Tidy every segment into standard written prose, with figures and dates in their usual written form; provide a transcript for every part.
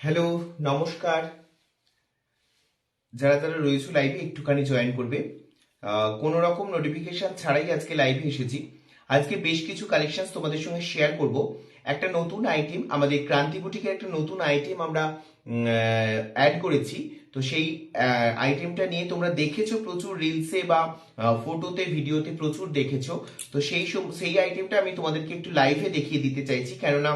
Hello, নমস্কার। যারা যারা রয়েছে লাইভে একটুখানি জয়েন করবে। কোনো রকম নোটিফিকেশন ছাড়াই আজকে লাইভে এসেছি। আজকে বেশ কিছু কালেকশন তোমাদের সঙ্গে শেয়ার করব। একটা নতুন আইটেম, আমাদের ক্রান্তি বুটিকের একটা নতুন আইটেম আমরা অ্যাড করেছি। তো সেই আইটেমটা নিয়ে তোমরা দেখেছো প্রচুর রিলসে বা ফটোতে ভিডিওতে প্রচুর দেখেছো। তো সেই আইটেমটা আমি তোমাদেরকে একটু লাইভে দেখিয়ে দিতে চাইছি, কেননা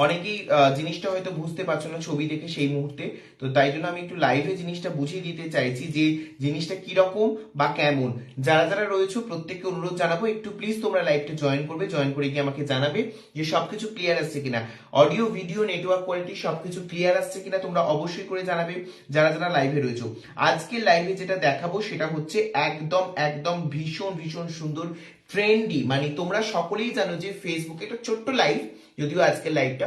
অনেকেই জিনিসটা হয়তো বুঝতে পারছো না ছবি দেখে সেই মুহূর্তে। তো তাই জন্য আমি একটু লাইভে জিনিসটা বুঝিয়ে দিতে চাইছি যে জিনিসটা কিরকম বা কেমন। যারা যারা রয়েছে প্রত্যেককে অনুরোধ জানাবো, একটু প্লিজ তোমরা লাইভটা জয়েন করবে। জয়েন করে গিয়ে আমাকে জানাবে যে সবকিছু ক্লিয়ার আসছে কিনা, অডিও ভিডিও নেটওয়ার্ক কোয়ালিটি সবকিছু ক্লিয়ার আসছে কিনা তোমরা অবশ্যই করে জানাবে যারা যারা লাইভে রয়েছে। আজকে লাইভে যেটা দেখাবো সেটা হচ্ছে একদম একদম ভীষণ ভীষণ সুন্দর ট্রেন্ডি। মানে তোমরা সকলেই জানো যে ফেসবুকে একটা ছোট্ট লাইভ, যদিও আজকের লাইভটা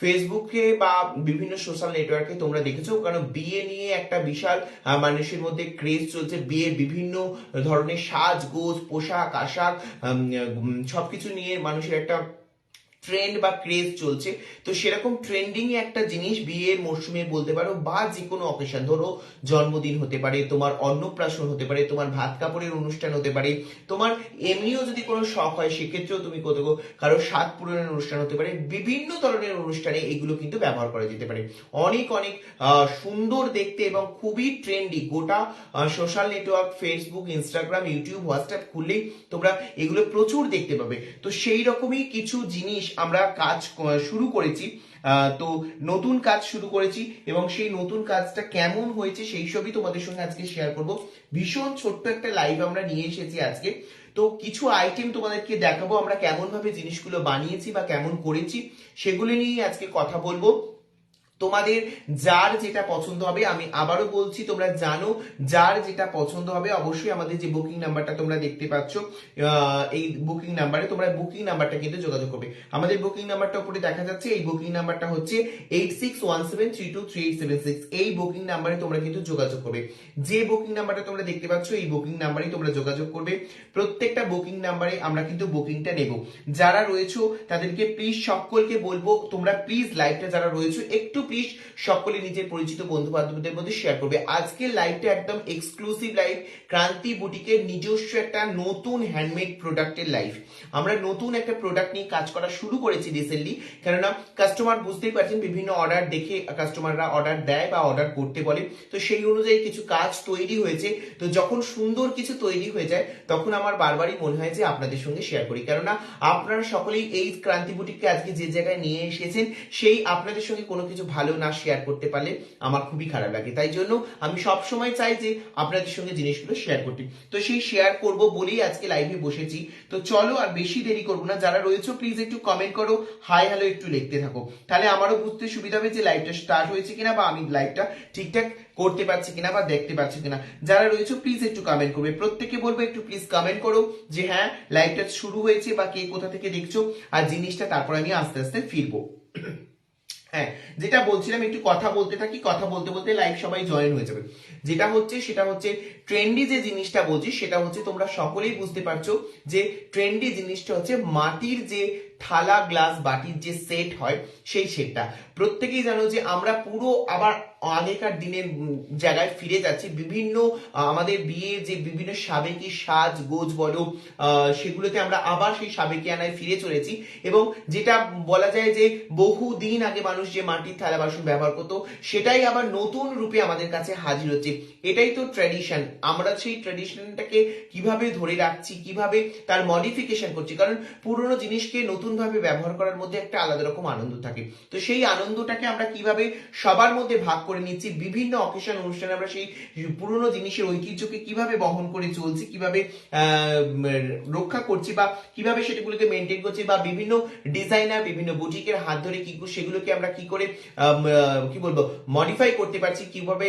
ফেসবুকে বা বিভিন্ন সোশ্যাল নেটওয়ার্কে তোমরা দেখেছো, কারণ বিয়ে নিয়ে একটা বিশাল মানুষের মধ্যে ক্রেজ চলছে। বিয়ের বিভিন্ন ধরনের সাজগোজ, পোশাক আশাক, সবকিছু নিয়ে মানুষের একটা ট্রেন্ড বা ক্রেজ চলছে। তো সেরকম ট্রেন্ডিং এ একটা জিনিস বিয়ের মরশুমে বলতে পারো, বা যে কোনো অকেশন, ধরো জন্মদিন হতে পারে, তোমার অন্নপ্রাশন হতে পারে, তোমার ভাত কাপড়ের অনুষ্ঠান হতে পারে, তোমার এমনিও যদি কোনো শখ হয় সেক্ষেত্রেও তুমি কোথাও কারো সাত পূরণের অনুষ্ঠান হতে পারে। বিভিন্ন ধরনের অনুষ্ঠানে এগুলো কিন্তু ব্যবহার করা যেতে পারে। অনেক অনেক সুন্দর দেখতে এবং খুবই ট্রেন্ডি। গোটা social network Facebook, Instagram, YouTube, WhatsApp খুললেই তোমরা এগুলো প্রচুর দেখতে পাবে। তো সেই রকমই কিছু জিনিস আমরা কাজ শুরু করেছি। তো নতুন কাজ শুরু করেছি এবং সেই নতুন কাজটা কেমন হয়েছে সেই সবই তোমাদের সঙ্গে আজকে শেয়ার করব। ভীষণ ছোট্ট একটা লাইভ আমরা নিয়ে এসেছি আজকে। তো কিছু আইটেম তোমাদেরকে দেখাবো আমরা কেমন ভাবে জিনিসগুলো বানিয়েছি বা কেমন করেছি, সেগুলো নিয়ে আজকে কথা বলবো। তোমাদের যার যেটা পছন্দ হবে, আমি আবারও বলছি, তোমরা জানো যার যেটা পছন্দ হবে অবশ্যই আমাদের যে বুকিং নাম্বারটা তোমরা দেখতে পাচ্ছ, এই বুকিং নাম্বারে তোমরা বুকিং নাম্বারটা কিন্তু যোগাযোগ করবে। আমাদের বুকিং নাম্বারটা উপরে দেখা যাচ্ছে, এই বুকিং নাম্বারটা হচ্ছে 8617323876। এই বুকিং নাম্বারে তোমরা কিন্তু যোগাযোগ করবে। যে বুকিং নাম্বারটা তোমরা দেখতে পাচ্ছ এই বুকিং নাম্বারে তোমরা যোগাযোগ করবে। প্রত্যেকটা বুকিং নাম্বারে আমরা কিন্তু বুকিংটা নেব। যারা রয়েছে তাদেরকে প্লিজ সকলকে বলবো, তোমরা প্লিজ লাইভটা যারা রয়েছে একটু প্লিজ সকলে নিজের পরিচিত বন্ধু বান্ধবদের মধ্যে শেয়ার করবে। আজকের লাইভটা একদম এক্সক্লুসিভ লাইভ, ক্রান্তি বুটিকের নিজস্ব একটা নতুন হ্যান্ডমেড প্রোডাক্টের লাইভ। আমরা নতুন একটা প্রোডাক্ট নিয়ে কাজ করা শুরু করেছি রিসেন্টলি, কেননা কাস্টমার বুঝতেই পারছেন বিভিন্ন অর্ডার দেখে কাস্টমাররা অর্ডার দেয় বা অর্ডার করতে বলে। তো সেই অনুযায়ী কিছু কাজ তৈরি হয়েছে। তো যখন সুন্দর কিছু তৈরি হয়ে যায় তখন আমার বারবারই মনে হয় যে আপনাদের সঙ্গে শেয়ার করি, কেননা আপনারা সকলেই এই ক্রান্তি বুটিককে আজকে যে জায়গায় নিয়ে এসেছেন সেই আপনাদের সঙ্গে কোনো কিছু ভালো না শেয়ার করতে পারলে আমার খুবই খারাপ লাগে। তাই জন্য আমি সব সময় চাই যে আপনাদের সঙ্গে জিনিসগুলো শেয়ার করতে। তো সেই শেয়ার করব বলেই আজকে লাইভে বসেছি। তো চলো আর বেশি দেরি করবো না, যারা রয়েছে প্লিজ একটু কমেন্ট করো, হাই হ্যালো একটু লিখতে থাকো, তাহলে আমারও বুঝতে সুবিধা হবে যে লাইভটা স্টার্ট হয়েছে কিনা বা আমি লাইভটা ঠিকঠাক করতে পারছি কিনা বা দেখতে পাচ্ছি কিনা। যারা রয়েছে প্লিজ একটু কমেন্ট করবে, প্রত্যেককে বলবো একটু প্লিজ কমেন্ট করো যে হ্যাঁ লাইভটা শুরু হয়েছে বা কে কোথা থেকে দেখছো আর জিনিসটা, তারপর আমি আস্তে আস্তে ফিরবো। হ্যাঁ, যেটা বলছিলাম একটু কথা বলতে থাকি, কথা বলতে বলতে লাইভ সবাই জয়েন হয়ে যাবে। যেটা হচ্ছে সেটা হচ্ছে ট্রেন্ডি যে জিনিসটা বলছি সেটা হচ্ছে তোমরা সকলেই বুঝতে পারছো যে ট্রেন্ডি জিনিসটা হচ্ছে মাটির যে থালা গ্লাস বাটির যে সেট হয় সেই সেটটা। প্রত্যেকেই জানো যে আমরা পুরো আবার আগেকার দিনের জায়গায় ফিরে যাচ্ছি। বিভিন্ন আমাদের বিয়ে যে বিভিন্ন সাবেকি সাজ গোজ বলো, সেগুলোতে আমরা আবার সেই সাবেকি আনায় ফিরে চলেছি। এবং যেটা বলা যায় যে বহুদিন আগে মানুষ যে মাটির থালা বাসন ব্যবহার করতো সেটাই আবার নতুন রূপে আমাদের কাছে হাজির হচ্ছে। এটাই তো ট্র্যাডিশন। আমরা সেই ট্র্যাডিশনটাকে কিভাবে ধরে রাখছি, কিভাবে তার মডিফিকেশন করছি, কারণ পুরনো জিনিসকে নতুন ভাবে ব্যবহার করার মধ্যে একটা আলাদা রকম আনন্দ থাকে। তো সেই আনন্দটাকে আমরা কিভাবে সবার মধ্যে ভাগ করে নিচ্ছি, বিভিন্ন অকেশন অনুষ্ঠানে আমরা সেই পুরনো জিনিসের ঐতিহ্যকে কিভাবে বহন করে চলছি, কিভাবে রক্ষা করছি বা কিভাবে সেটাগুলোকে মেনটেন করছি, বা বিভিন্ন ডিজাইনার বিভিন্ন বুটিকের হাত ধরে কি সেগুলোকে আমরা কি করে কি বলবো মডিফাই করতে পারছি, কিভাবে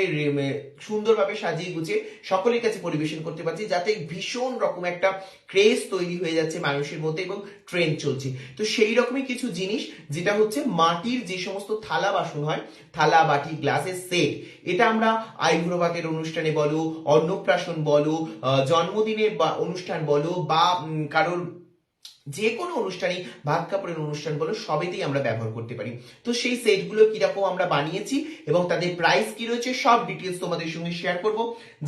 সুন্দরভাবে সাজিয়ে গুছিয়ে সকলের কাছে পরিবেশন করতে পারছি, যাতে ভীষণ রকম একটা ক্রেজ তৈরি হয়ে যাচ্ছে মানুষের মধ্যে এবং ট্রেন্ড চলছে। তো সেই রকমই কিছু জিনিস, যেটা হচ্ছে মাটির যে সমস্ত থালা বাসন হয়, থালা বাটি গ্লাসের সেট, এটা আমরা আইবুড়ো ভাতের অনুষ্ঠানে বলো, অন্নপ্রাশন বলো, জন্মদিনের অনুষ্ঠান বলো, বা কারোর যে কোনো অনুষ্ঠানে ভাত কাপড়ের অনুষ্ঠান বলো সবেতেই আমরা ব্যবহার করতে পারি। তো সেই সেটগুলো কিরকম আমরা বানিয়েছি এবং তাদের প্রাইস কি রয়েছে সব ডিটেলস তোমাদের সঙ্গে শেয়ার করব।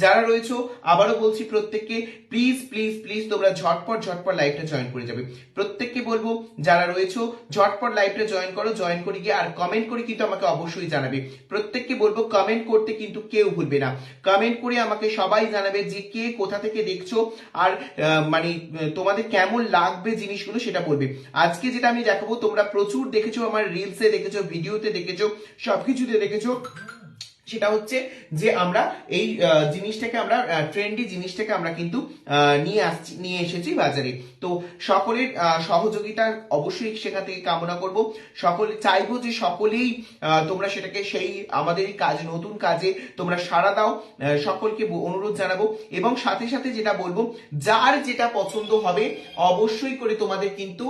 যারা রয়েছে আবারও বলছি প্রত্যেককে প্লিজ প্লিজ প্লিজ তোমরা ঝটপট ঝটপট লাইভটা জয়েন করে যাবে। প্রত্যেককে বলবো যারা রয়েছে ঝটপট লাইভটা জয়েন করো, জয়েন করে গিয়ে আর কমেন্ট করে কিন্তু আমাকে অবশ্যই জানাবে। প্রত্যেককে বলবো কমেন্ট করতে কিন্তু কেউ ভুলবে না, কমেন্ট করে আমাকে সবাই জানাবে যে কে কোথা থেকে দেখছো আর মানে তোমাদের কেমন লাগবে জিনিসগুলো সেটা বলবে। আজকে যেটা আমি দেখাবো তোমরা প্রচুর দেখেছো, আমার রিলসে দেখেছো, ভিডিওতে দেখেছো, সবকিছুতে দেখেছো, সেটা হচ্ছে যে আমরা এই জিনিসটাকে আমরা ট্রেন্ডি জিনিসটাকে আমরা কিন্তু নিয়ে এসেছি বাজারে। তো সকলের সহযোগিতা অবশ্যই সেখান থেকে কামনা করব। সকলে চাইবো যে সকলেই তোমরা সেটাকে সেই আমাদের এই কাজ নতুন কাজে তোমরা সাড়া দাও, সকলকে অনুরোধ জানাবো। এবং সাথে সাথে যেটা বলবো যার যেটা পছন্দ হবে অবশ্যই করে তোমাদের কিন্তু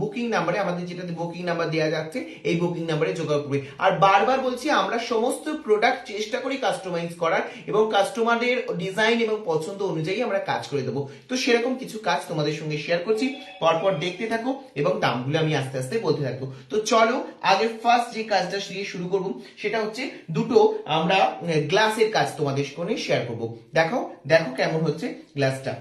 বুকিং নাম্বারে, আমাদের যেটাতে বুকিং নাম্বার দেওয়া যাচ্ছে এই বুকিং নাম্বারে যোগাযোগ করবে। আর বারবার বলছি আমরা সমস্ত প্রোডাক্ট চেষ্টা করি কাস্টমাইজ করার এবং কাস্টমারদের ডিজাইন এবং পছন্দ অনুযায়ী আমরা কাজ করে দেবো। তো সেরকম কিছু কাজ তোমাদের সঙ্গে শেয়ার করছি, পরপর দেখতে থাকো এবং দামগুলো আমি আস্তে আস্তে বলতে থাকবো। তো চলো আগে ফার্স্ট যে কাজটা দিয়ে শুরু করবো সেটা হচ্ছে দুটো আমরা গ্লাসের কাজ তোমাদের সঙ্গে শেয়ার করবো। দেখো দেখো কেমন হচ্ছে গ্লাসটা,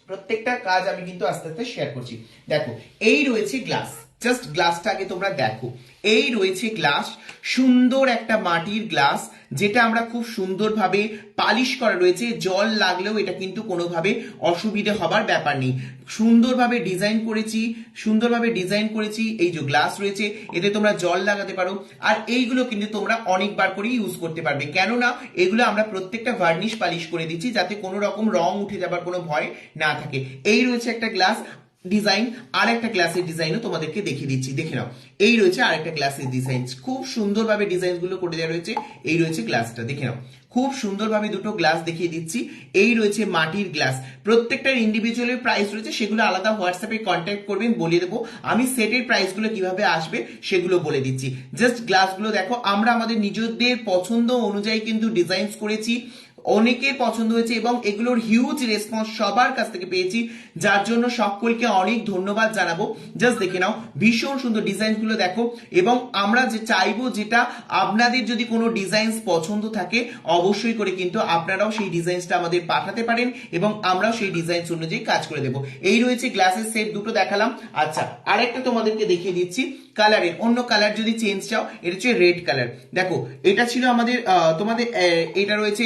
প্রত্যেকটা কাজ আমি কিন্তু আস্তে আস্তে শেয়ার করছি। দেখো এই রয়েছে গ্লাস, জাস্ট গ্লাসটা আগে তোমরা দেখো। এই রয়েছে গ্লাস, সুন্দর একটা মাটির গ্লাস যেটা আমরা খুব সুন্দরভাবে পালিশ করা রয়েছে, জল লাগলেও এটা কিন্তু কোনোভাবে অসুবিধে হবার ব্যাপার নেই। সুন্দরভাবে ডিজাইন করেছি, সুন্দরভাবে ডিজাইন করেছি। এই যে গ্লাস রয়েছে এতে তোমরা জল লাগাতে পারো আর এইগুলো কিন্তু তোমরা অনেকবার করে ইউজ করতে পারবে, কেননা এগুলো আমরা প্রত্যেকটা ভার্নিশ পালিশ করে দিচ্ছি যাতে কোনো রকম রং উঠে যাবার কোনো ভয় না থাকে। এই রয়েছে একটা গ্লাস ডিজাইন, আর একটা গ্লাসের ডিজাইনও তোমাদেরকে দেখিয়ে দিচ্ছি, দেখে নাও। এই রয়েছে আরেকটা গ্লাসের ডিজাইন, খুব সুন্দরভাবে ডিজাইন গুলো করে দেওয়া রয়েছে। এই রয়েছে গ্লাসটা, দেখে নাও খুব সুন্দরভাবে দুটো গ্লাস দেখিয়ে দিচ্ছি। এই রয়েছে মাটির গ্লাস, প্রত্যেকটার ইন্ডিভিজুয়াল প্রাইস রয়েছে, সেগুলো আলাদা হোয়াটসঅ্যাপে কন্ট্যাক্ট করবেন, বলে দেবো। আমি সেটের প্রাইসগুলো কিভাবে আসবে সেগুলো বলে দিচ্ছি। জাস্ট গ্লাসগুলো দেখো, আমরা আমাদের নিজেদের পছন্দ অনুযায়ী কিন্তু ডিজাইন করেছি, অনেকের পছন্দ হয়েছে এবং এগুলোর হিউজ রেসপন্স সবার কাছ থেকে পেয়েছি, যার জন্য সকলকে অনেক ধন্যবাদ জানাবো। জাস্ট দেখে নাও ভীষণ সুন্দর ডিজাইন গুলো দেখো। এবং আমরা যে চাইবো যেটা আপনাদের যদি কোনো ডিজাইন পছন্দ থাকে অবশ্যই করে কিন্তু আপনারাও সেই ডিজাইনটা আমাদের পাঠাতে পারেন এবং আমরাও সেই ডিজাইন অনুযায়ী কাজ করে দেবো। এই রয়েছে গ্লাসের সেট দুটো দেখালাম। আচ্ছা আরেকটা তোমাদেরকে দেখিয়ে দিচ্ছি কালারের, অন্য কালার যদি চেঞ্জ চাও, এটা হচ্ছে রেড কালার। দেখো এটা ছিল আমাদের তোমাদের এটা রয়েছে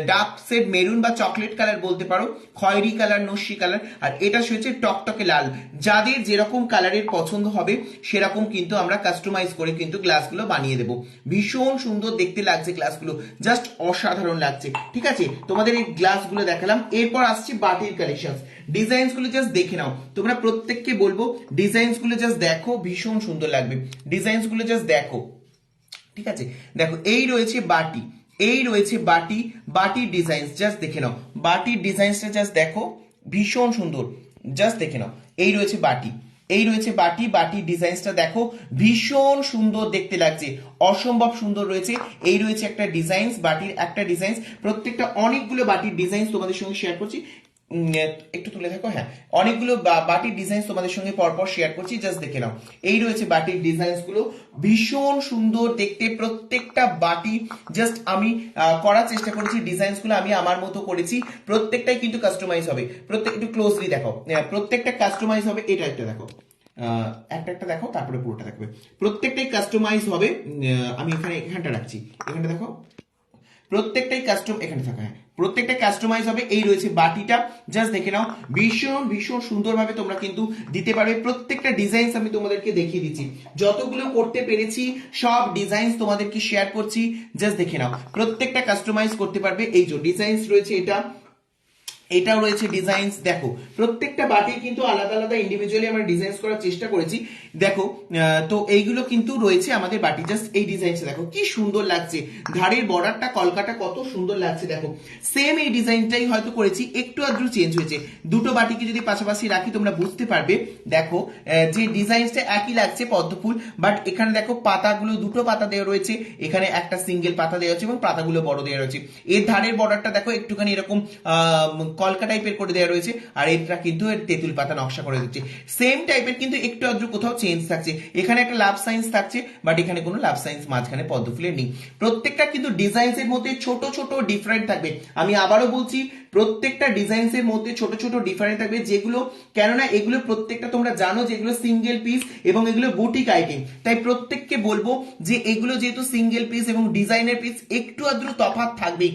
ডার্ক শেড মেরুন বা চকলেট কালার বলতে পারো, খয়েরি কালার, নস্যি কালার, আর এটা হচ্ছে টকটকে লাল। যাদের যেরকম কালারের পছন্দ হবে সেরকম কিন্তু আমরা কাস্টমাইজ করে কিন্তু গ্লাসগুলো বানিয়ে দেবো। ভীষণ সুন্দর দেখতে লাগছে গ্লাসগুলো, জাস্ট অসাধারণ লাগছে। ঠিক আছে, তোমাদের এই গ্লাসগুলো দেখালাম। এরপর আসছে বাটির কালেকশন, ডিজাইনস গুলো জাস্ট দেখে নাও। তোমরা প্রত্যেককে বলবো ডিজাইনস গুলো জাস্ট দেখো, ভীষণ সুন্দর লাগবে ডিজাইনস গুলো, জাস্ট দেখো। ঠিক আছে, দেখো এই রয়েছে বাটি, এই রয়েছে বাটি, বাটির ডিজাইন জাস্ট দেখে নাও, বাটির ডিজাইনসটা জাস্ট দেখো, ভীষণ সুন্দর, জাস্ট দেখে নাও। এই রয়েছে বাটি, এই রয়েছে বাটি, বাটির ডিজাইনসটা দেখো, ভীষণ সুন্দর দেখতে লাগছে, অসম্ভব সুন্দর রয়েছে। এই রয়েছে একটা ডিজাইনস, বাটির একটা ডিজাইনস, প্রত্যেকটা অনেকগুলো বাটির ডিজাইনস তোমাদের সঙ্গে শেয়ার করছি। একটু তুলে থাকো, হ্যাঁ অনেকগুলো বাটির ডিজাইন তোমাদের সঙ্গে পরপর শেয়ার করছি, জাস্ট দেখে নাও। এই রয়েছে বাটির ডিজাইন গুলো, ভীষণ সুন্দর দেখতে প্রত্যেকটা বাটি। জাস্ট আমি করার চেষ্টা করেছি, ডিজাইন গুলো আমি আমার মতো করেছি, প্রত্যেকটাই কিন্তু কাস্টমাইজ হবে। প্রত্যেক একটু ক্লোজলি দেখো, প্রত্যেকটা কাস্টমাইজ হবে। এটা একটা দেখো, একটা একটা দেখো, তারপরে পুরোটা দেখবে, প্রত্যেকটাই কাস্টমাইজ হবে। আমি এখানটা রাখছি, এখানটা দেখো, প্রত্যেকটাই কাস্টম এখানে থাকা, হ্যাঁ প্রত্যেকটা কাস্টমাইজ হবে। এই রয়েছে বাটিটা, জাস্ট দেখে নাও, ভীষণ ভীষণ সুন্দরভাবে তোমরা কিন্তু দিতে পারবে। প্রত্যেকটা ডিজাইনস আমি তোমাদেরকে দেখিয়ে দিচ্ছি, যতগুলো করতে পেরেছি সব ডিজাইনস তোমাদেরকে শেয়ার করছি, জাস্ট দেখে নাও। প্রত্যেকটা কাস্টমাইজ করতে পারবে। এই যে ডিজাইনস রয়েছে, এটা এটাও রয়েছে ডিজাইনস, দেখো প্রত্যেকটা বাটি কিন্তু আলাদা আলাদা ইন্ডিভিজুয়ালি আমরা ডিজাইন করার চেষ্টা করেছি। দেখো তো এইগুলো কিন্তু রয়েছে আমাদের বাটি, জাস্ট এই ডিজাইনটা দেখো কি সুন্দর লাগছে, ধারের বর্ডারটা কলকাটা কত সুন্দর লাগছে। দেখো সেম এই ডিজাইনটাই হয়তো করেছি, একটু আদ্রু চেঞ্জ হয়েছে। দুটো বাটিকে যদি পাশাপাশি রাখি তোমরা বুঝতে পারবে, দেখো যে ডিজাইনটা একই লাগছে পদ্মফুল, বাট এখানে দেখো পাতাগুলো দুটো পাতা দেওয়া রয়েছে, এখানে একটা সিঙ্গেল পাতা দেওয়া হচ্ছে এবং পাতাগুলো বড় দেওয়া রয়েছে। এর ধারের বর্ডারটা দেখো একটুখানি এরকম কলকা টাইপের করে দেওয়া রয়েছে, আর এটা কিন্তু এর তেঁতুল পাতা নকশা করে দিচ্ছে। সেম টাইপের কিন্তু একটু আদ্র কোথাও চেঞ্জ থাকছে, এখানে একটা লাভ সাইন্স থাকছে, বাট এখানে কোনো লাভ সাইন্স মাঝখানে পদ্ম ফুলের নেই। প্রত্যেকটা কিন্তু ডিজাইনস এর মধ্যে ছোট ছোট ডিফারেন্ট থাকবে। আমি আবারও বলছি, প্রত্যেকটা ডিজাইনস এর মধ্যে ছোট ছোট ডিফারেন্ট থাকবে, যেগুলো কেননা এগুলো প্রত্যেকটা তোমরা জানো যে এগুলো সিঙ্গেল পিস এবং এগুলো বুটিক আইটেম, তাই প্রত্যেককে বলবো যে এগুলো যেহেতু সিঙ্গেল পিস এবং ডিজাইনের পিস একটু আদ্র তফাৎ থাকবেই,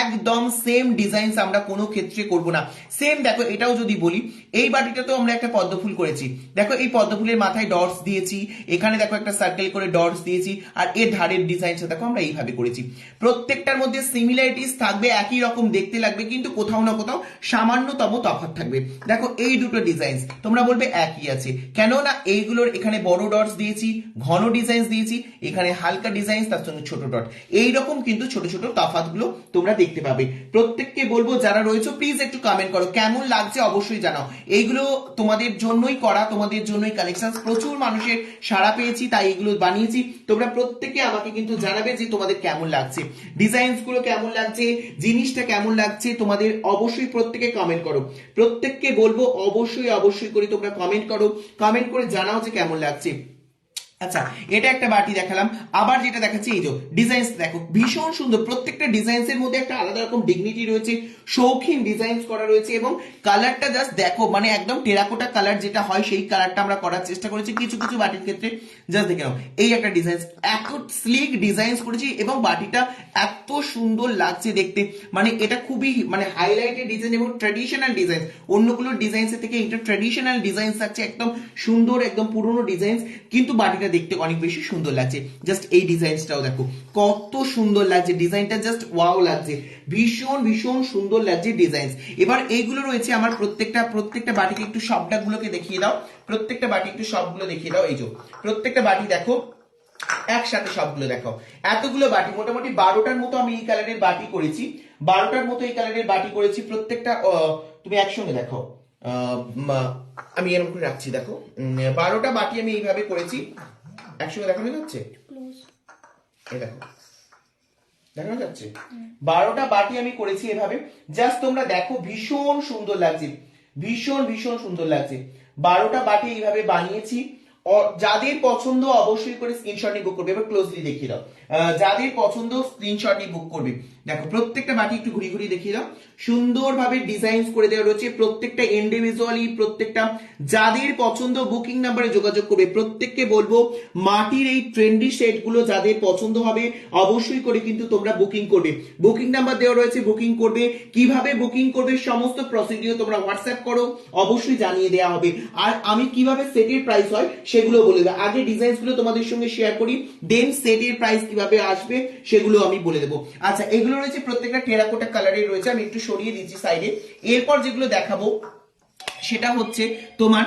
একদম সেম ডিজাইনস আমরা কোনো ক্ষেত্রে করব না। সেম দেখো, এটাও যদি বলি, এই বাটিটাতেও আমরা একটা পদ্ম ফুল করেছি, দেখো এই পদ্ম ফুলের মাথায় ডটস দিয়েছি, এখানে দেখো একটা সার্কেল করে ডটস দিয়েছি, আর এর ধারের ডিজাইনটা দেখো আমরা এইভাবে করেছি। প্রত্যেকটার মধ্যে সিমিলারিটিস থাকবে, একই রকম দেখতে লাগবে, কিন্তু কোথাও না কোথাও সামান্যতম তফাৎ থাকবে। দেখো এই দুটো ডিজাইনস তোমরা বলবে একই আছে, কেননা এইগুলোর এখানে বড় ডটস দিয়েছি, ঘন ডিজাইনস দিয়েছি, এখানে হালকা ডিজাইনস, তার সঙ্গে ছোট ডট, এইরকম কিন্তু ছোট ছোট তফাৎগুলো তোমরা দেখতে পাবে। প্রত্যেককে বলবো যারা রয়েছে প্লিজ একটু কমেন্ট করো কেমন লাগছে, অবশ্যই জানাও। এইগুলো তোমাদের জন্যই করা, তোমাদের জন্যই কালেকশন, প্রচুর মানুষের সাড়া পেয়েছি তাই এগুলো বানিয়েছি। তোমরা প্রত্যেকে আমাকে কিন্তু জানাবে যে তোমাদের কেমন লাগছে, ডিজাইনস গুলো কেমন লাগছে, জিনিসটা কেমন লাগছে, তোমাদের অবশ্যই প্রত্যেকে কমেন্ট করো। প্রত্যেককে বলবো অবশ্যই অবশ্যই করে তোমরা কমেন্ট করো, কমেন্ট করে জানাও যে কেমন লাগছে। আচ্ছা, এটা একটা বাটি দেখালাম, আবার যেটা দেখাচ্ছি এই যে ডিজাইনস দেখো ভীষণ সুন্দর, প্রত্যেকটা ডিজাইনস এর মধ্যে একটা আলাদা রকম ডিগনিটি রয়েছে, শৌখিন ডিজাইনস করা রয়েছে, এবং কালারটা জাস্ট দেখো, মানে একদম টেরাকোটা কালার যেটা হয় সেই কালারটা আমরা করার চেষ্টা করেছি কিছু কিছু বাটির ক্ষেত্রে। জাস্ট দেখে নাও, এই একটা ডিজাইন, এত স্লিক ডিজাইনস করেছি এবং বাটিটা এত সুন্দর লাগছে দেখতে, মানে এটা খুবই মানে হাইলাইটেড ডিজাইন এবং ট্র্যাডিশনাল ডিজাইন, অন্যগুলোর ডিজাইনস থেকে এটা ট্র্যাডিশনাল ডিজাইনস থাকছে, একদম সুন্দর, একদম পুরনো ডিজাইনস, কিন্তু বাটিটা দেখতে অনেক বেশি সুন্দর লাগছে। জাস্ট এই ডিজাইনটাও দেখো কত সুন্দর লাগছে, ডিজাইনটা জাস্ট ওয়াও লাগছে, ভীষণ ভীষণ সুন্দর লাগছে ডিজাইন। এবার এইগুলো রয়েছে আমার প্রত্যেকটা বাটিকে একটু সবটাগুলোকে দেখিয়ে দাও, প্রত্যেকটা বাটি একটু সবগুলো দেখিয়ে দাও। এই যে প্রত্যেকটা বাটি দেখো একসাথে সবগুলো দেখো, এতগুলো বাটি, মোটামুটি 12টার মতো আমি এই কালারের বাটি করেছি, 12টার মতো এই কালারের বাটি করেছি। প্রত্যেকটা তুমি একসঙ্গে দেখো, আমি এরকম করে রাখছি, দেখো 12টা বাটি আমি এইভাবে করেছি, একসঙ্গে দেখানো যাচ্ছে, এই দেখো দেখানো যাচ্ছে, 12টা বাটি আমি করেছি এভাবে, জাস্ট তোমরা দেখো ভীষণ সুন্দর লাগছে, ভীষণ ভীষণ সুন্দর লাগছে। 12টা বাটি এইভাবে বানিয়েছি, যাদের পছন্দ অবশ্যই করে স্ক্রিনশট নিয়ে বুক করবে। এবার ক্লোজলি দেখিয়ে দাও, যাদের পছন্দ স্ক্রিনশট নিয়ে বুক করবে। দেখো প্রত্যেকটা বাটি একটু ঘুরি ঘুরি দেখিয়ে দাও, সুন্দরভাবে ডিজাইন করে দেওয়া রয়েছে, প্রত্যেকটা ইন্ডিভিজুয়ালি, প্রত্যেকটা যাদের পছন্দ বুকিং নাম্বারে যোগাযোগ করবে। প্রত্যেককে বলবো মাটির এই ট্রেন্ডি সেট গুলো যাদের পছন্দ হবে অবশ্যই করে কিন্তু তোমরা বুকিং করবে, বুকিং নাম্বার দেওয়া রয়েছে, বুকিং করবে। কিভাবে বুকিং করবে সমস্ত প্রসিডিওর তোমরা হোয়াটসঅ্যাপ করো, অবশ্যই জানিয়ে দেওয়া হবে। আর আমি কিভাবে সেটের প্রাইস হয় সেগুলো বলে দেবো, আগে ডিজাইন গুলো তোমাদের সঙ্গে শেয়ার করি, দেন সেটের প্রাইস কিভাবে আসবে সেগুলো আমি বলে দেবো। আচ্ছা, এগুলো রয়েছে প্রত্যেকটা টেরাকোটা কালারের রয়েছে, আমি একটু সরিয়ে দিচ্ছি সাইডে। এরপর যেগুলো দেখাবো সেটা হচ্ছে তোমার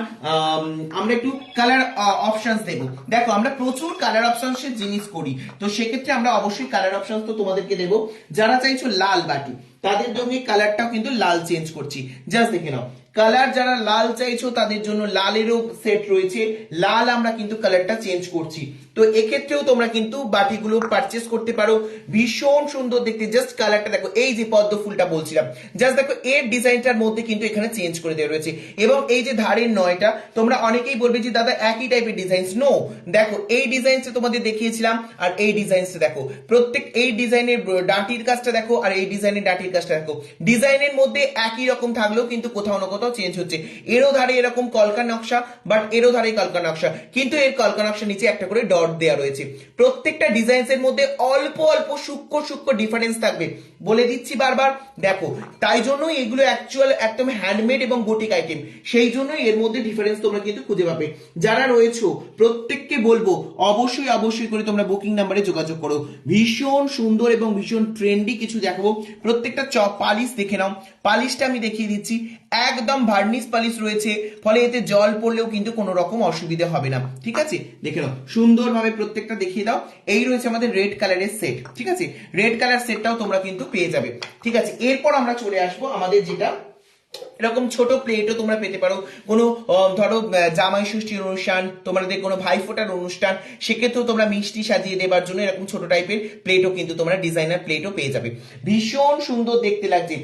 আমরা একটু কালার অপশনস দেবো। দেখো আমরা প্রচুর কালার অপশনস এর জিনিস করি, তো সেক্ষেত্রে আমরা অবশ্যই কালার অপশনস তো তোমাদেরকে দেবো। যারা চাইছো লাল বাটি তাদের জন্য কালারটাও কিন্তু লাল চেঞ্জ করছি, জাস্ট দেখে নাও। কালার যারা লাল চাইছো তাদের জন্য লালেরও সেট রয়েছে, লাল আমরা কিন্তু কালারটা চেঞ্জ করছি। তো এক্ষেত্রেও তোমরা কিন্তু বাটিগুলো পারচেস করতে পারো, ভীষণ সুন্দর দেখতে। জাস্ট কালারটা দেখো, এই যে পদ্ম ফুলটা বলছিলাম, জাস্ট দেখো এর ডিজাইনটার মধ্যে কিন্তু এখানে চেঞ্জ করে দেওয়া রয়েছে, এবং এই যে ধারের নয়টা, তোমরা অনেকেই বলবে যে দাদা একই টাইপের ডিজাইন, নো, দেখো এই ডিজাইনটা তোমাদের দেখিয়েছিলাম আর এই ডিজাইনটা দেখো, প্রত্যেক এই ডিজাইনের ডাঁটির কাজটা দেখো আর এই ডিজাইনের ডাঁটির কাজটা দেখো, ডিজাইনের মধ্যে একই রকম থাকলেও কিন্তু কোথাও না কোথাও চেঞ্জ হচ্ছে। এরও ধারে এরকম কলকা নকশা, বাট এরও ধারে কলকা নকশা, কিন্তু এর কলকা নকশা নিচে একটা করে ডট দেওয়া রয়েছে। প্রত্যেকটা ডিজাইনস এর মধ্যে অল্প অল্প সূক্ষ্ম সূক্ষ্ম ডিফারেন্স থাকবে, বলে দিচ্ছি বারবার, দেখো তাই জন্যই এগুলো অ্যাকচুয়াল একদম হ্যান্ডমেড এবং বুটিক আইটেম, সেই জন্যই এর মধ্যে ডিফারেন্স তোমরা কিন্তু খুঁজে পাবে। যারা রয়েছো প্রত্যেককে বলবো অবশ্যই অবশ্যই করে তোমরা বুকিং নাম্বারে যোগাযোগ করো, ভীষণ সুন্দর এবং ভীষণ ট্রেন্ডি কিছু দেখাবো। প্রত্যেকটা পালিশ দেখে নাও, পালিশটা আমি দেখিয়ে দিচ্ছি, একদম ভার্নিশ পালিশ রয়েছে, ফলে এতে জল পড়লেও কিন্তু কোনো রকম অসুবিধা হবে না, ঠিক আছে? দেখে নাও সুন্দরভাবে প্রত্যেকটা দেখিয়ে দাও। এই রয়েছে আমাদের রেড কালারের সেট, ঠিক আছে? রেড কালার সেটটাও তোমরা কিন্তু পেয়ে যাবে, ঠিক আছে? এরপর আমরা চলে আসবো আমাদের যেটা এরকম ছোট প্লেটও তোমরা পেতে পারো, কোনো ধরো জামাই ষষ্ঠীর অনুষ্ঠান, তোমাদের কোনো ভাইফোঁটার অনুষ্ঠান, সেক্ষেত্রেও তোমরা মিষ্টি সাজিয়ে দেবার জন্য এরকম ছোট টাইপের প্লেটও কিন্তু তোমরা ডিজাইনার প্লেটও পেয়ে যাবে, ভীষণ সুন্দর দেখতে লাগছে।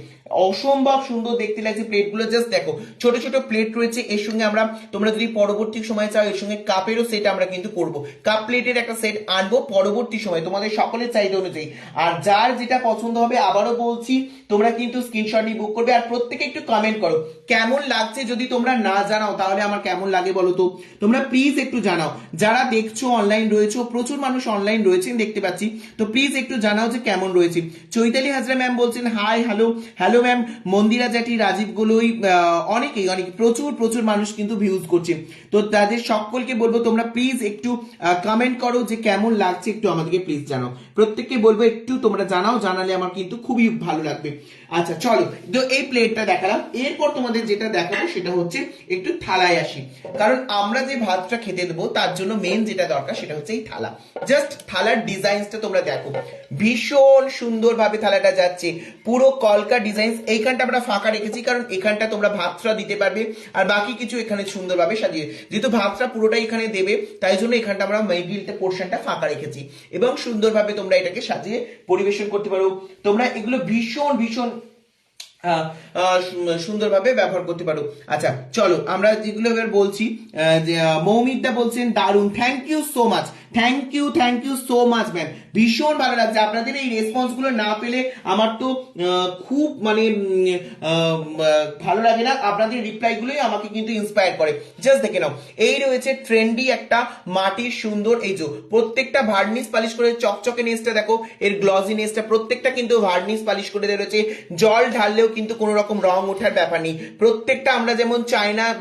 অসম্ভব সুন্দর দেখতে লাগছে প্লেটগুলো, জাস্ট দেখো ছোট ছোট প্লেট রয়েছে। এর সঙ্গে আমরা, তোমরা যদি পরবর্তী সময় চাও, এর সঙ্গে কাপেরও সেট আমরা কিন্তু করব, কাপ প্লেটের একটা সেট আনবো পরবর্তী সময় তোমাদের সকলের চাহিদা অনুযায়ী। আর যার যেটা পছন্দ হবে আবারও বলছি, তোমরা কিন্তু স্ক্রিনশট নিয়ে বুক করবে। আর প্রত্যেকে একটু কমেন্ট করো কেমন লাগছে, যদি তোমরা না জানাও তাহলে আমার কেমন লাগে বলো তো, তোমরা প্লিজ একটু জানাও। যারা দেখছো অনলাইন রয়েছে, প্রচুর মানুষ অনলাইন রয়েছেন দেখতে পাচ্ছি, তো প্লিজ একটু জানাও যে কেমন রয়েছে। চৈতালি হাজরা ম্যাম বলছেন হাই, হ্যালো হ্যালো ম্যাম। মন্দিরা জাটি, রাজীব গোলই, অনেকেই প্রচুর প্রচুর মানুষ কিন্তু ভিউজ করছে। তো তাদের সকলকে বলবো তোমরা প্লিজ একটু কমেন্ট করো যে কেমন লাগছে, একটু আমাদেরকে প্লিজ জানাও। প্রত্যেককে বলবো একটু তোমরা জানাও, জানালে আমার কিন্তু খুবই ভালো লাগবে। আচ্ছা চলো, তো এই প্লেটটা দেখালাম, এরপর তোমাদের যেটা দেখাবো সেটা হচ্ছে একটু থালায় আসি। কারণ আমরা যে ভাতটা খেতে দেবো তার জন্য মেন যেটা দরকার সেটা হচ্ছে এই থালা। জাস্ট থালার ডিজাইনসটা তোমরা দেখো, ভীষণ সুন্দর ভাবে থালাটা যাচ্ছে, পুরো কলকা ডিজাইন। এইখানটা আমরা ফাঁকা রেখেছি কারণ এখানটা তোমরা ভাতটা দিতে পারবে, আর বাকি কিছু এখানে সুন্দরভাবে সাজিয়ে, যেহেতু ভাতটা পুরোটাই এখানে দেবে তাই জন্য এখানটা আমরা মিডিলটা পোর্শনটা ফাঁকা রেখেছি, এবং সুন্দরভাবে তোমরা এটাকে সাজিয়ে পরিবেশন করতে পারো। তোমরা এগুলো ভীষণ ভীষণ সুন্দরভাবে ব্যবহার করতে পারো। আচ্ছা চলো, আমরা যেগুলো এবার বলছি, মৌমিকদা বলছেন দারুন, thank you so much, thank you so much ma'am. ভীষণ ভালো লাগছে আপনাদের এই রেসপন্স গুলো না পেলে আমার তো খুব মানে ভালো লাগে না, আপনাদের রিপ্লাই গুলোই আমাকে কিন্তু ইন্সপায়ার করে। জাস্ট দেখে নাও, এই রয়েছে ট্রেন্ডি একটা মাটির সুন্দর, এই যে প্রত্যেকটা ভার্নিশ পালিশ করে, চকচকে নেসটা দেখো, এর গ্লসি নেসটা প্রত্যেকটা কিন্তু ভার্নিশ পালিশ করে দেওয়া রয়েছে। জল ঢাললেও কিন্তু কোনো রকম রং ওঠার ব্যাপার নেই। প্রত্যেকটা আমরা যেমন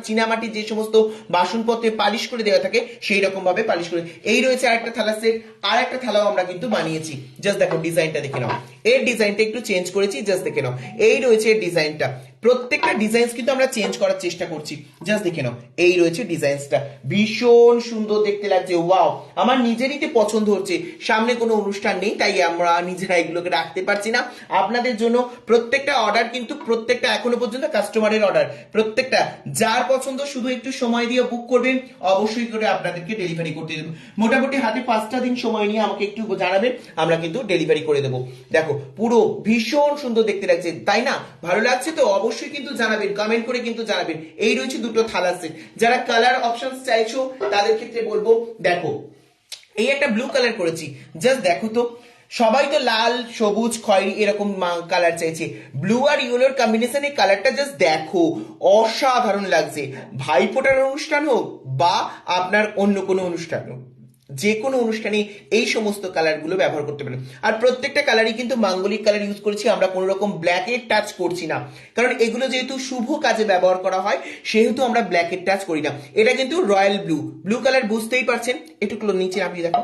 চীনামাটির যে সমস্ত বাসনপত্রে পালিশ করে দেওয়া থাকে সেই রকম ভাবে পালিশ করে। এই রয়েছে আরেকটা থালা সেট, আর একটা থালাও আমরা কিন্তু বানিয়েছি। জাস্ট দেখো ডিজাইনটা দেখে নাও, এর ডিজাইনটা একটু চেঞ্জ করেছি, জাস্ট দেখে নাও। এই রয়েছে এর ডিজাইনটা, প্রত্যেকটা ডিজাইন কিন্তু আমরা চেঞ্জ করার চেষ্টা করছি। জাস্ট দেখে নাও, এই রয়েছে ডিজাইনসটা, ভীষণ সুন্দর দেখতে লাগছে। ওয়াও, আমার নিজেরই তো পছন্দ হচ্ছে। সামনে কোনো অনুষ্ঠান নেই তাই আমরা নিজেরা এগুলোকে রাখতে পারছি না আপনাদের জন্য। প্রত্যেকটা অর্ডার কিন্তু, প্রত্যেকটা এখনো পর্যন্ত কাস্টমারের অর্ডার, প্রত্যেকটা যার পছন্দ শুধু একটু সময় দিয়ে বুক করবেন, অবশ্যই করে আপনাদেরকে ডেলিভারি করতে দেবো। মোটামুটি হাতে 5টা দিন সময় নিয়ে আমাকে একটু জানাবেন, আমরা কিন্তু ডেলিভারি করে দেবো। দেখো পুরো ভীষণ সুন্দর দেখতে লাগছে, তাই না? ভালো লাগছে তো অবশ্যই কিন্তু জানাবেন, কমেন্ট করে কিন্তু জানাবেন। এই রয়েছে দুটো থালা সেট। যারা কালার অপশন চাইছো তাদের ক্ষেত্রে বলবো, দেখো এই একটা ব্লু কালার করেছি, জাস্ট দেখো তো, সবাই তো লাল সবুজ খয়েরি এরকম কালার চাইছে, ব্লু আর ইয়েলোর কম্বিনেশনে কালারটা জাস্ট দেখো, অসাধারণ লাগছে। ভাইফোঁটার অনুষ্ঠান হোক বা আপনার অন্য কোনো অনুষ্ঠান হোক, যে কোনো অনুষ্ঠানে এই সমস্ত কালার গুলো ব্যবহার করতে পারেন। আর প্রত্যেকটা কালারই কিন্তু মাঙ্গলিক কালার ইউজ করেছি আমরা, কোনো রকম ব্ল্যাকের টাচ করছি না, কারণ এগুলো যেহেতু শুভ কাজে ব্যবহার করা হয় সেহেতু আমরা ব্ল্যাকের টাচ করি না। এটা কিন্তু রয়্যাল ব্লু কালার, বুঝতেই পারছেন, একটু নিচে নামিয়ে দেখো,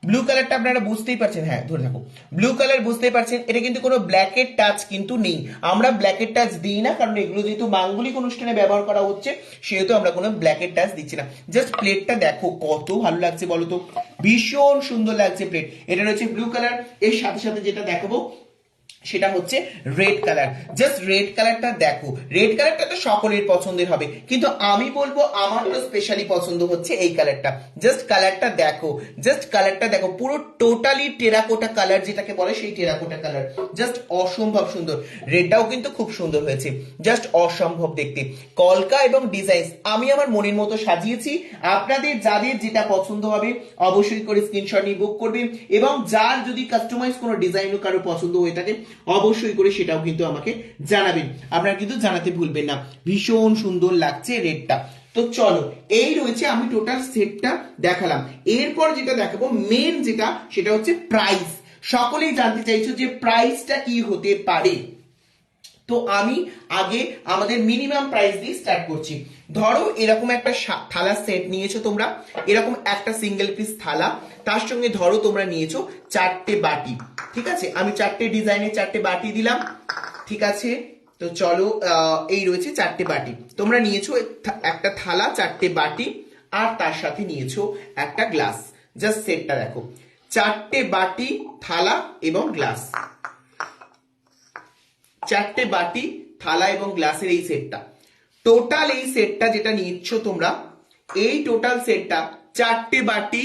ব্লু কালারটা আপনারা বুঝতেই পারছেন, হ্যাঁ ধরে থাকো, ব্লু কালার বুঝতেই পারছেন। এটা কিন্তু কোনো ব্ল্যাকের টাচ কিন্তু নেই, আমরা ব্ল্যাকের টাচ দিই না, কারণ এগুলো যেহেতু মাঙ্গলিক অনুষ্ঠানে ব্যবহার করা হচ্ছে সেহেতু আমরা কোনো ব্ল্যাকের টাচ দিচ্ছি না। জাস্ট প্লেটটা দেখো কত ভালো লাগছে বলো তো, ভীষণ সুন্দর লাগছে প্লেট। এটা রয়েছে ব্লু কালার, এর সাথে সাথে যেটা দেখাবো সেটা হচ্ছে রেড কালার। জাস্ট রেড কালারটা দেখো, রেড কালারটা তো সকলের পছন্দের হবে, কিন্তু আমি বলবো আমার তো স্পেশালি পছন্দ হচ্ছে এই কালারটা। জাস্ট কালারটা দেখো, জাস্ট কালারটা দেখো, পুরো টোটালি টেরাকোটা কালার যেটাকে বলে, সেই টেরাকোটা কালার, জাস্ট অসম্ভব সুন্দর। রেডটাও কিন্তু খুব সুন্দর হয়েছে, জাস্ট অসম্ভব দেখতে। কলকা এবং ডিজাইন আমি আমার মনের মতো সাজিয়েছি, আপনাদের যাদের যেটা পছন্দ হবে অবশ্যই করে স্ক্রিনশট নিয়ে বুক করবেন, এবং যার যদি কাস্টমাইজ কোনো ডিজাইনও কারো পছন্দ হয়ে থাকে অবশ্যই করে সেটাও কিন্তু আমাকে জানাবেন, আপনারা কিন্তু জানাতে ভুলবেন না। ভীষণ সুন্দর লাগছে রেডটা। তো চলো, এই রয়েছে, আমি টোটাল সেটটা দেখালাম। এরপর যেটা দেখাবো মেন যেটা, সেটা হচ্ছে প্রাইস। সকলেই জানতে চাইছো যে প্রাইসটা কি হতে পারে, তো আমি আগে আমাদের মিনিমাম প্রাইস দিয়ে স্টার্ট করছি। ধরো এরকম একটা থালা সেট নিয়েছো তোমরা, এরকম একটা সিঙ্গেল পিস থালা, তার সঙ্গে ধরো তোমরা নিয়েছো 4টে বাটি, ঠিক আছে? আমি 4টে ডিজাইনের 4টে বাটি দিলাম, ঠিক আছে? তো চলো, এই রয়েছে 4টে বাটি, তোমরা নিয়েছো একটা থালা, 4টে বাটি, আর তার সাথে নিয়েছো একটা গ্লাস। জাস্ট সেটটা দেখো, 4টে বাটি, থালা এবং গ্লাস, 4টে বাটি, থালা এবং গ্লাসের এই সেটটা, টোটাল এই সেটটা যেটা নিচ্ছ তোমরা, এই টোটাল সেটটা 4টে বাটি,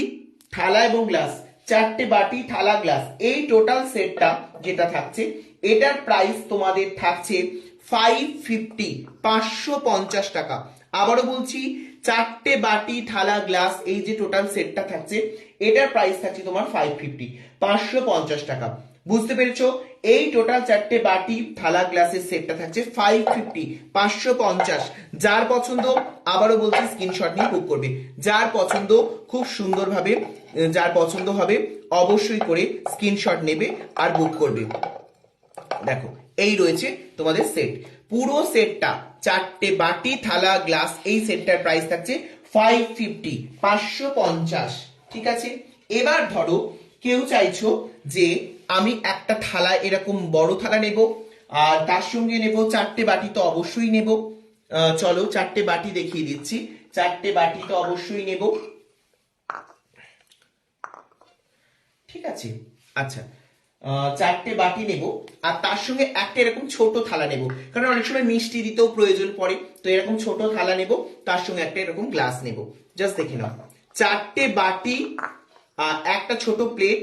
থালা এবং গ্লাস, 4টে বাটি, থালা, গ্লাস, এই টোটাল সেটটা যেটা থাকছে, এটার প্রাইস তোমাদের থাকছে 550, 550 টাকা। আবারও বলছি, চারটে বাটি থালা গ্লাস এই যে টোটাল সেটটা থাকছে, এটার প্রাইস থাকছে তোমার 550, 550 টাকা। বুঝতে পেরেছো? এই টোটাল চারটে বাটি থালা গ্লাসের সেটটা থাকছে 550, 550। যার পছন্দ, আবারও বলছি, স্ক্রিনশট নিয়ে বুক করবে। যার পছন্দ খুব সুন্দরভাবে, যার পছন্দ হবে অবশ্যই করে স্ক্রিনশট নেবে আর বুক করবে। দেখো, এই রয়েছে তোমাদের সেট। পুরো সেটটা, চারটে বাটি থালা গ্লাস, এই সেটটার প্রাইস থাকছে 550, 550। ঠিক আছে? এবার ধরো কেউ চাইছো যে আমি একটা থালা, এরকম বড় থালা নেব, আর তার সঙ্গে নেব চারটে বাটি, তো অবশ্যই নেব। চলো চারটে বাটি দেখিয়ে দিচ্ছি। চারটে বাটি তো অবশ্যই নেব। ঠিক আছে? আচ্ছা, চারটে বাটি নেব, আর তার সঙ্গে একটা এরকম ছোট থালা নেব, কারণ অনেক সময় মিষ্টি দিতেও প্রয়োজন পড়ে। তো এরকম ছোট থালা নেব, তার সঙ্গে একটা এরকম গ্লাস নেব। জাস্ট দেখে নাও, চারটে বাটি, একটা ছোট প্লেট,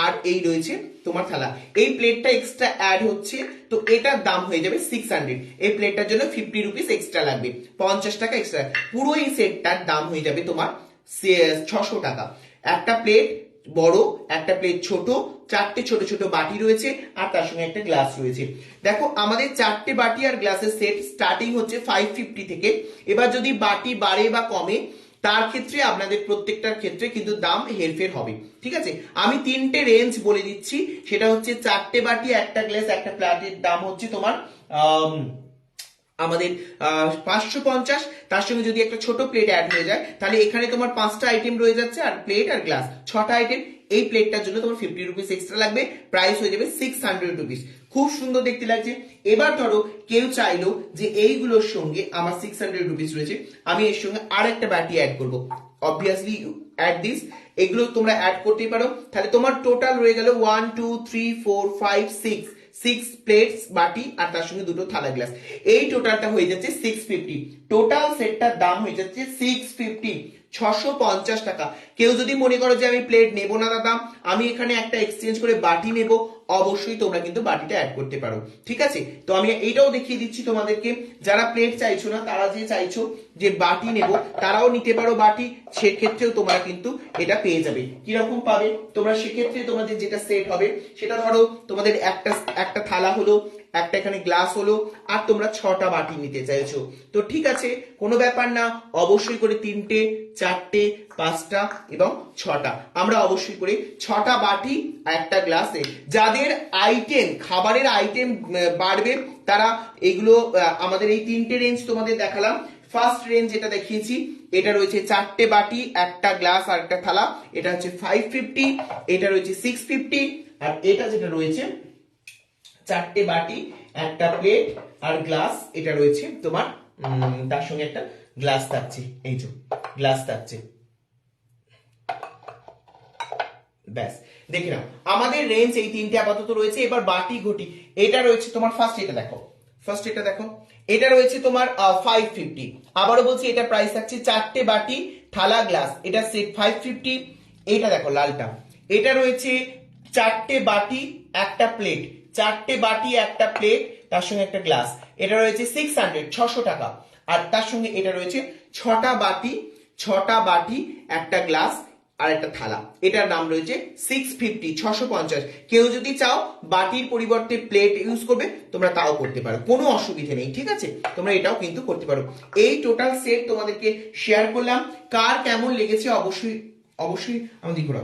আর এই রয়েছে তোমার থালা। এই প্লেটটা এক্সট্রা অ্যাড হচ্ছে, তো এটার দাম হয়ে যাবে 600। এই প্লেটটার জন্য 50 রুপিস এক্সট্রা লাগবে, 50 টাকা এক্সট্রা। পুরো এই সেটটার দাম হয়ে যাবে তোমার 600 টাকা। একটা প্লেট বড়, একটা প্লেট ছোট, চারটে ছোট ছোট বাটি রয়েছে, আর তার সঙ্গে একটা গ্লাস রয়েছে। দেখো, আমাদের চারটে বাটি আর গ্লাসের সেট স্টার্টিং হচ্ছে 550 থেকে। এবার যদি বাটি বাড়ে বা কমে, তার ক্ষেত্রে আপনাদের প্রত্যেকটার ক্ষেত্রে কিন্তু দাম হেরফের হবে। ঠিক আছে? আমি তিনটে রেঞ্জ বলে দিচ্ছি। সেটা হচ্ছে চারটে বাটি, একটা গ্লাস, একটা প্লেটের দাম হচ্ছে তোমার আমাদের 550। তার সঙ্গে যদি একটা ছোট প্লেট অ্যাড হয়ে যায়, তাহলে এখানে তোমার 5টা আইটেম রয়ে যাচ্ছে, আর প্লেট আর গ্লাস 6টা আইটেম। এই প্লেটটার জন্য তোমার 50 রুপিস এক্সট্রা লাগবে, প্রাইস হয়ে যাবে 600 রুপিস। খুব সুন্দর দেখতে লাগছে। এবার ধরো কেউ চাইলো যে এইগুলোর সঙ্গে আমার 600 রুপিস রয়েছে, আমি এর সঙ্গে আর একটা বাটি অ্যাড করবো। অবভিয়াসলি অ্যাড দিস, এগুলো তোমরা অ্যাড করতেই পারো। তাহলে তোমার টোটাল রয়ে গেল 1 2 3 4 5 6 প্লেটস, বাটি, আর তার সঙ্গে দুটো থালা গ্লাস। এই টোটালটা হয়ে যাচ্ছে 650। টোটাল সেটটার দাম হয়ে যাচ্ছে 650, 650 টাকা। কেউ যদি মনে করো যে আমি প্লেট নেবো না দাদা, আমি এখানে একটা এক্সচেঞ্জ করে বাটি নেব, অবশ্যই তোমরা কিন্তু বাটিটা অ্যাড করতে পারো। ঠিক আছে? তো আমি এইটাও দেখিয়ে দিচ্ছি তোমাদেরকে। যারা প্লেট চাইছো না, তারা যে চাইছো যে বাটি নেব, তারাও নিতে পারো বাটি। সেক্ষেত্রেও তোমরা কিন্তু এটা পেয়ে যাবে। কিরকম পাবে তোমরা? সেক্ষেত্রে তোমাদের যেটা সেট হবে, সেটা ধরো তোমাদের একটা থালা হলো, একটা এখানে গ্লাস হলো, আর তোমরা 6টা বাটি নিতে চাইছো, তো ঠিক আছে, কোনো ব্যাপার না। অবশ্যই করে 3টে, 4টে, 5টা এবং 6টা, আমরা অবশ্যই করে 6টা বাটি আর একটা গ্লাসে। যাদের আইটেম, খাবারের আইটেম বাড়বে, তারা এগুলো, আমাদের এই 3টে রেঞ্জ তোমাদের দেখালাম। ফার্স্ট রেঞ্জ যেটা দেখিয়েছি, এটা রয়েছে চারটে বাটি, একটা গ্লাস আর একটা থালা, এটা হচ্ছে 550। এটা রয়েছে 650। আর এটা যেটা রয়েছে চারটে বাটি, একটা প্লেট আর গ্লাস, এটা রয়েছে তোমার তার সঙ্গে একটা গ্লাস থাকছে, এই যে গ্লাস থাকছে। ব্যাস, দেখে নাও আমাদের রেঞ্জ এই 3টে আপাতত রয়েছে। এবার বাটি ঘটি, এটা রয়েছে তোমার ফার্স্ট, এটা দেখো, ফার্স্ট এটা দেখো, এটা রয়েছে তোমার 550। আবারও বলছি, এটা প্রাইস থাকছে চারটে বাটি থালা গ্লাস, এটা সেট 550। এটা দেখো লালটা, এটা রয়েছে চারটে বাটি একটা প্লেট, চারটে বাটি একটা প্লেট, তার সঙ্গে একটা গ্লাস, এটা রয়েছে 600, 600 টাকা। আর তার সঙ্গে এটা রয়েছে 6টা বাটি একটা গ্লাস আর একটা থালা, এটার দাম রয়েছে 650, 650। কেউ যদি চাও বাটির পরিবর্তে প্লেট ইউজ করবে, তোমরা তাও করতে পারো, কোনো অসুবিধা নেই। ঠিক আছে? তোমরা এটাও কিন্তু করতে পারো। এই টোটাল সেট তোমাদেরকে শেয়ার করলাম। কার কেমন লেগেছে অবশ্যই আমাদের ঘোরা,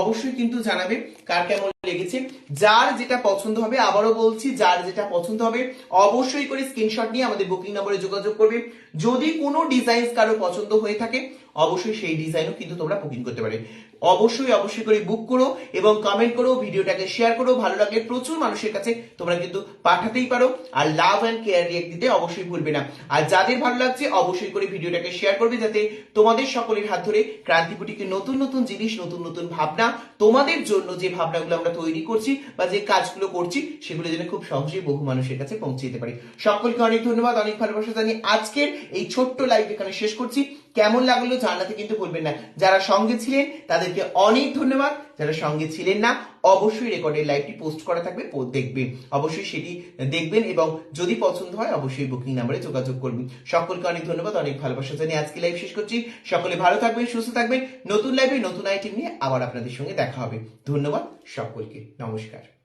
অবশ্যই কিন্তু জানাবে কার কেমন লেগেছে। যার যেটা পছন্দ হবে, আবারও বলছি, যার যেটা পছন্দ হবে অবশ্যই করে স্ক্রিনশট নিয়ে আমাদের বুকিং নম্বরে যোগাযোগ করবে। যদি কোনো ডিজাইন কারো পছন্দ হয়ে থাকে, অবশ্যই সেই ডিজাইনও কিন্তু তোমরা বুকিং করতে পারবে। অবশ্যই করে বুক করো এবং কমেন্ট করো, ভিডিওটাকে শেয়ার করো। ভালো লাগলে প্রচুর মানুষের কাছে তোমরা কিন্তু পাঠাতেই পারো। আর লাভ এন্ড কেয়ার রিয়েক্ট দিতে অবশ্যই ভুলবে না। আর যাদের ভালো লাগছে, অবশ্যই করে ভিডিওটাকে শেয়ার করবে, যাতে তোমাদের সকলের হাত ধরে ক্রান্তি বুটিকে নতুন নতুন জিনিস, নতুন নতুন ভাবনা, তোমাদের জন্য যে ভাবনাগুলো আমরা তৈরি করছি বা যে কাজগুলো করছি, সেগুলো যেন খুব সহজেই বহু মানুষের কাছে পৌঁছে যেতে পারি। সকলকে অনেক ধন্যবাদ, অনেক ভালোবাসা জানিয়ে আজকের এই ছোট্ট লাইভ এখানে শেষ করছি। কেমন লাগলো জানাতে কিন্তু ভুলবেন না। যারা সঙ্গে ছিলেন তাদেরকে অনেক ধন্যবাদ। যারা সঙ্গে ছিলেন না অবশ্যই রেকর্ডের লাইভটি পোস্ট করা থাকবে, দেখবেন, অবশ্যই সেটি দেখবেন এবং যদি পছন্দ হয় অবশ্যই বুকিং নাম্বারে যোগাযোগ করবেন। সকলকে অনেক ধন্যবাদ, অনেক ভালোবাসা জানিয়ে আজকে লাইভ শেষ করছি। সকলে ভালো থাকবেন, সুস্থ থাকবেন। নতুন লাইভে নতুন আইটেম নিয়ে আবার আপনাদের সঙ্গে দেখা হবে। ধন্যবাদ সকলকে, নমস্কার।